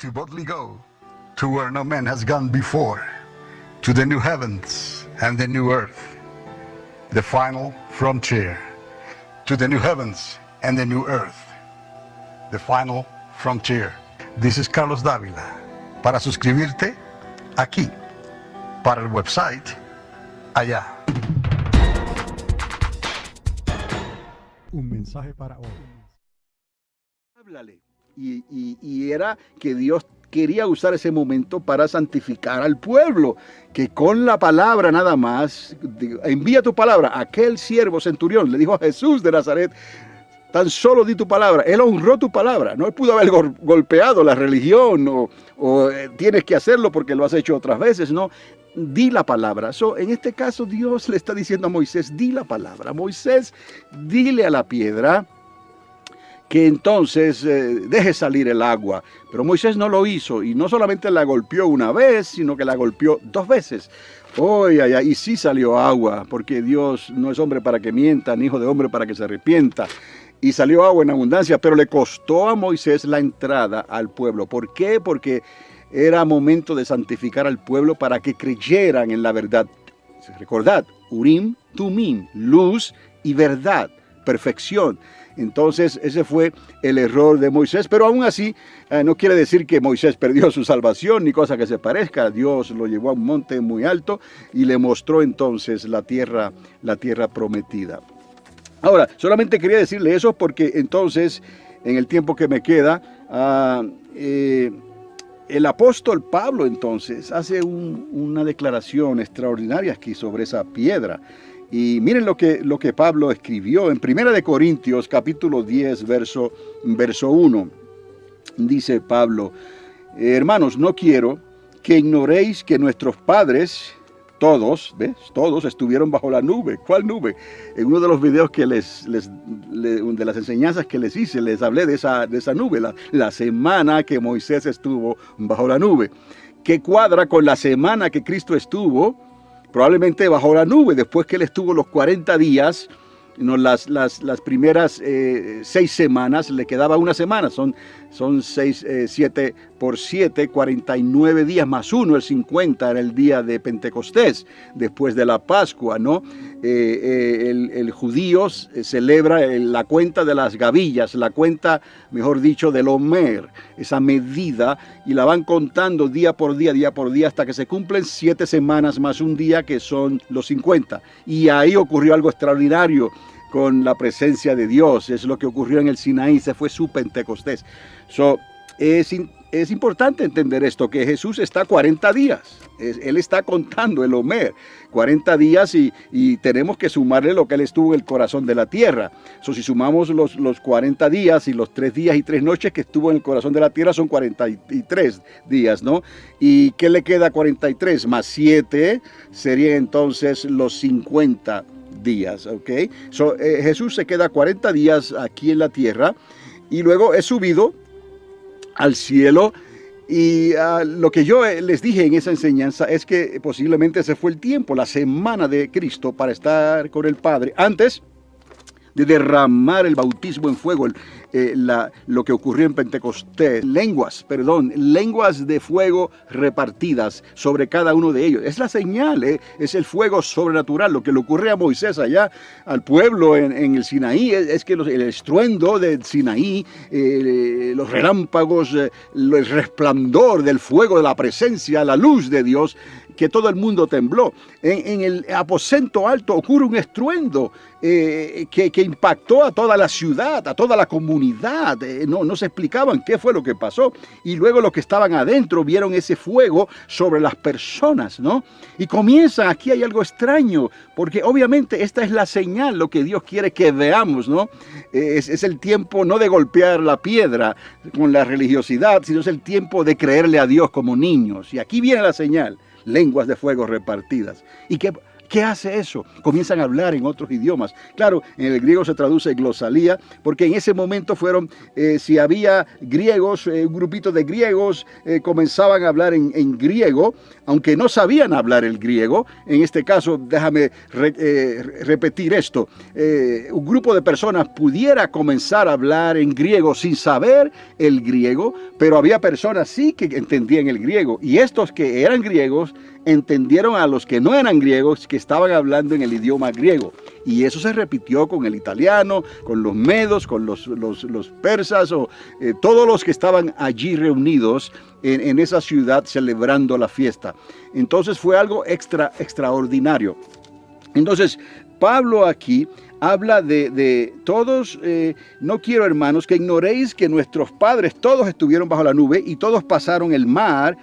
To boldly go to where no man has gone before, to the new heavens and the new earth, the final frontier. To the new heavens and the new earth, the final frontier. This is Carlos Dávila. Para suscribirte, aquí. Para el website, allá. Un mensaje para hoy. Háblale. Y era que Dios quería usar ese momento para santificar al pueblo, que con la palabra nada más, envía tu palabra. Aquel siervo centurión le dijo a Jesús de Nazaret, tan solo di tu palabra. Él honró tu palabra. No pudo haber golpeado la religión o tienes que hacerlo porque lo has hecho otras veces. No, di la palabra. En este caso Dios le está diciendo a Moisés, di la palabra. Moisés, dile a la piedra que entonces deje salir el agua. Pero Moisés no lo hizo, y no solamente la golpeó una vez, sino que la golpeó 2 veces. Y sí salió agua, porque Dios no es hombre para que mienta, ni hijo de hombre para que se arrepienta. Y salió agua en abundancia, pero le costó a Moisés la entrada al pueblo. ¿Por qué? Porque era momento de santificar al pueblo para que creyeran en la verdad. Recordad, Urim, Tumim, luz y verdad, perfección. Entonces ese fue el error de Moisés, pero aún así no quiere decir que Moisés perdió su salvación ni cosa que se parezca. Dios lo llevó a un monte muy alto y le mostró entonces la tierra prometida. Ahora, solamente quería decirle eso porque entonces, en el tiempo que me queda, el apóstol Pablo entonces hace una declaración extraordinaria aquí sobre esa piedra. Y miren lo que Pablo escribió en 1 Corintios capítulo 10, verso 1. Dice Pablo, hermanos, no quiero que ignoréis que nuestros padres, todos estuvieron bajo la nube. ¿Cuál nube? En uno de los videos que de las enseñanzas que les hice, les hablé de esa nube, la semana que Moisés estuvo bajo la nube, que cuadra con la semana que Cristo estuvo probablemente bajo la nube, después que él estuvo los 40 días, las primeras 6 semanas, le quedaba una semana, son 7 por 7, 49 días más 1, el 50 era el día de Pentecostés, después de la Pascua, ¿no? El judío celebra la cuenta de las gavillas, la cuenta, mejor dicho, del Omer, esa medida, y la van contando día por día, hasta que se cumplen 7 semanas más un día, que son los 50. Y ahí ocurrió algo extraordinario con de de Dios. Es lo que ocurrió en el Sinaí, se fue su Pentecostés. Es importante entender esto, que Jesús está 40 días. Él está contando el Omer, 40 días y tenemos que sumarle lo que él estuvo en el corazón de la tierra. Si sumamos los 40 días y los 3 días y 3 noches que estuvo en el corazón de la tierra, son 43 días, ¿no? ¿Y qué le queda 43? Más 7 serían entonces los 50 días, ¿ok? Jesús se queda 40 días aquí en la tierra y luego es subido al cielo. Y lo que yo les dije en esa enseñanza es que posiblemente ese fue el tiempo, la semana de Cristo para estar con el Padre, antes de derramar el bautismo en fuego, lo que ocurrió en Pentecostés, lenguas de fuego repartidas sobre cada uno de ellos. Es la señal, es el fuego sobrenatural. Lo que le ocurre a Moisés allá, al pueblo en el Sinaí, es que el estruendo del Sinaí, los relámpagos, el resplandor del fuego de la presencia, la luz de Dios, que todo el mundo tembló. En el aposento alto ocurre un estruendo que impactó a toda la ciudad, a toda la comunidad. No se explicaban qué fue lo que pasó. Y luego los que estaban adentro vieron ese fuego sobre las personas, ¿no? Y comienzan, aquí hay algo extraño, porque obviamente esta es la señal, lo que Dios quiere que veamos, ¿no? Es el tiempo no de golpear la piedra con la religiosidad, sino es el tiempo de creerle a Dios como niños. Y aquí viene la señal. Lenguas de fuego repartidas. ¿Y ¿Qué hace eso? Comienzan a hablar en otros idiomas. Claro, en el griego se traduce glosalía, porque en ese momento fueron, si había griegos, un grupito de griegos comenzaban a hablar en griego, aunque no sabían hablar el griego. En este caso, déjame repetir esto. Un grupo de personas pudiera comenzar a hablar en griego sin saber el griego, pero había personas sí que entendían el griego. Y estos que eran griegos entendieron a los que no eran griegos que estaban hablando en el idioma griego. Y eso se repitió con el italiano, con los medos, con los persas, o todos los que estaban allí reunidos en esa ciudad celebrando la fiesta. Entonces fue algo extraordinario. Entonces, Pablo aquí habla de todos, no quiero, hermanos, que ignoréis que nuestros padres todos estuvieron bajo la nube y todos pasaron el mar.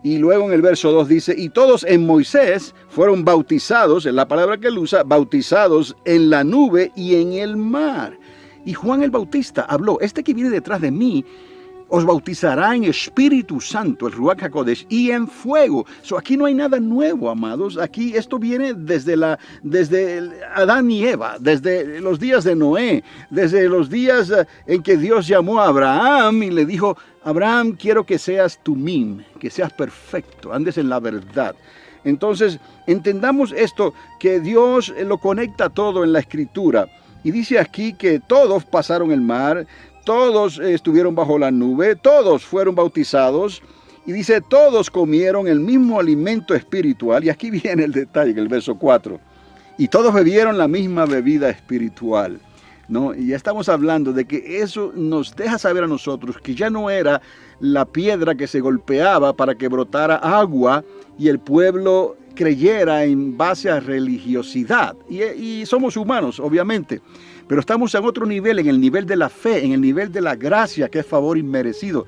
Y luego en el verso 2 dice, y todos en Moisés fueron bautizados, en la palabra que él usa, bautizados en la nube y en el mar. Y Juan el Bautista habló, este que viene detrás de mí, os bautizará en Espíritu Santo, el Ruach HaKodesh, y en fuego. Aquí no hay nada nuevo, amados. Aquí esto viene desde Adán y Eva, desde los días de Noé, desde los días en que Dios llamó a Abraham y le dijo, Abraham, quiero que seas tumim, que seas perfecto, andes en la verdad. Entonces, entendamos esto, que Dios lo conecta todo en la Escritura. Y dice aquí que todos pasaron el mar, todos estuvieron bajo la nube, todos fueron bautizados. Y dice, todos comieron el mismo alimento espiritual. Y aquí viene el detalle, en el verso 4. Y todos bebieron la misma bebida espiritual. ¿No? Y ya estamos hablando de que eso nos deja saber a nosotros que ya no era la piedra que se golpeaba para que brotara agua y el pueblo creyera en base a religiosidad. Y somos humanos, obviamente. Pero estamos en otro nivel, en el nivel de la fe, en el nivel de la gracia, que es favor inmerecido.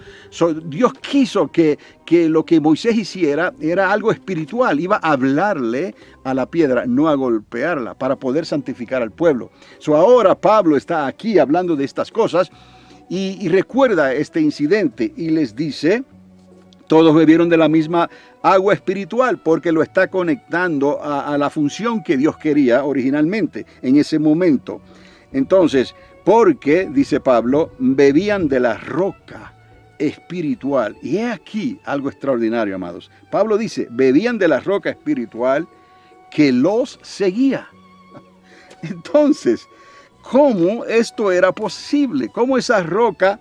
Dios quiso que lo que Moisés hiciera era algo espiritual. Iba a hablarle a la piedra, no a golpearla, para poder santificar al pueblo. Ahora Pablo está aquí hablando de estas cosas y recuerda este incidente y les dice, todos bebieron de la misma agua espiritual, porque lo está conectando a la función que Dios quería originalmente en ese momento. Entonces, porque, dice Pablo, bebían de la roca espiritual. Y he aquí algo extraordinario, amados. Pablo dice, bebían de la roca espiritual que los seguía. Entonces, ¿cómo esto era posible? ¿Cómo esa roca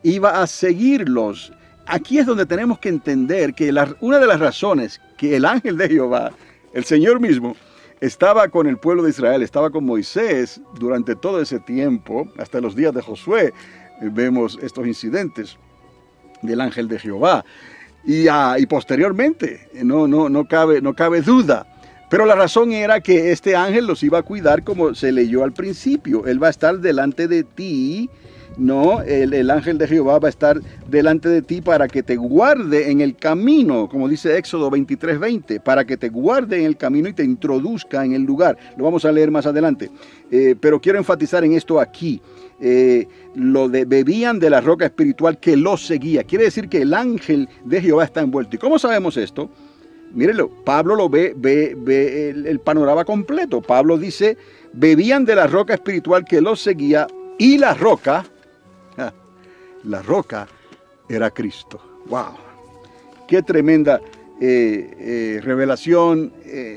iba a seguirlos? Aquí es donde tenemos que entender que una de las razones que el ángel de Jehová, el Señor mismo, estaba con el pueblo de Israel, estaba con Moisés durante todo ese tiempo, hasta los días de Josué, vemos estos incidentes del ángel de Jehová. Y posteriormente, no cabe duda. Pero la razón era que este ángel los iba a cuidar, como se leyó al principio. Él va a estar delante de ti. No, el ángel de Jehová va a estar delante de ti para que te guarde en el camino, como dice Éxodo 23:20, para que te guarde en el camino y te introduzca en el lugar. Lo vamos a leer más adelante. Pero quiero enfatizar en esto aquí. Lo de bebían de la roca espiritual que los seguía. Quiere decir que el ángel de Jehová está envuelto. ¿Y cómo sabemos esto? Mírenlo, Pablo lo ve el panorama completo. Pablo dice, bebían de la roca espiritual que los seguía y la roca era Cristo. ¡Wow! ¡Qué tremenda revelación!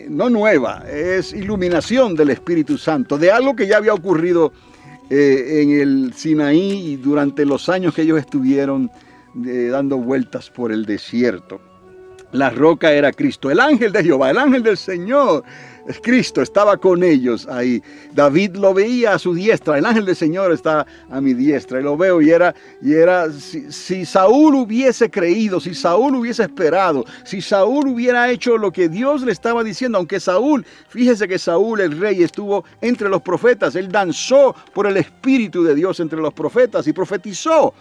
No nueva, es iluminación del Espíritu Santo, de algo que ya había ocurrido en el Sinaí y durante los años que ellos estuvieron dando vueltas por el desierto. La roca era Cristo, el ángel de Jehová, el ángel del Señor. Es Cristo, estaba con ellos ahí. David lo veía a su diestra, el ángel del Señor está a mi diestra. Y lo veo y era si Saúl hubiese creído, si Saúl hubiese esperado, si Saúl hubiera hecho lo que Dios le estaba diciendo, aunque Saúl, fíjese que Saúl el rey estuvo entre los profetas, él danzó por el Espíritu de Dios entre los profetas y profetizó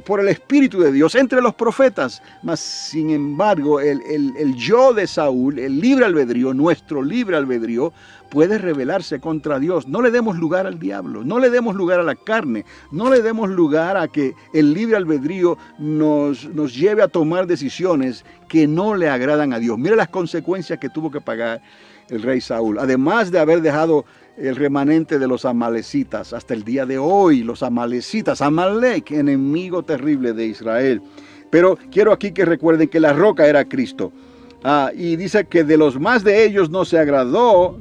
por el Espíritu de Dios entre los profetas. Mas sin embargo el yo de Saúl, el libre albedrío, nuestro libre albedrío, puede rebelarse contra Dios. No le demos lugar al diablo, no le demos lugar a la carne, no le demos lugar a que el libre albedrío nos lleve a tomar decisiones que no le agradan a Dios. Mire las consecuencias que tuvo que pagar el rey Saúl. Además de haber dejado el remanente de los amalecitas hasta el día de hoy, los amalecitas, Amalek, enemigo terrible de Israel. Pero quiero aquí que recuerden que la roca era Cristo. Y dice que de los más de ellos no se agradó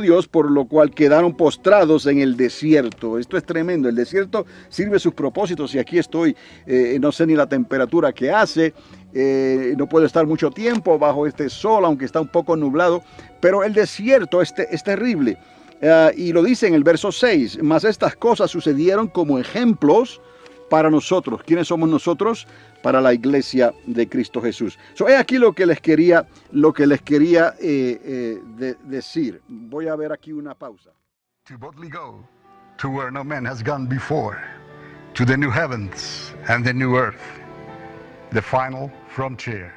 Dios, por lo cual quedaron postrados en el desierto. Esto es tremendo. El desierto sirve sus propósitos y aquí estoy, no sé ni la temperatura que hace, no puedo estar mucho tiempo bajo este sol, aunque está un poco nublado, pero el desierto es terrible. Y lo dice en el verso 6, mas estas cosas sucedieron como ejemplos para nosotros. ¿Quiénes somos nosotros? Para la iglesia de Cristo Jesús. He aquí lo que les quería decir. Voy a ver aquí una pausa. To boldly go to where no man has gone before, to the new heavens and the new earth, the final frontier.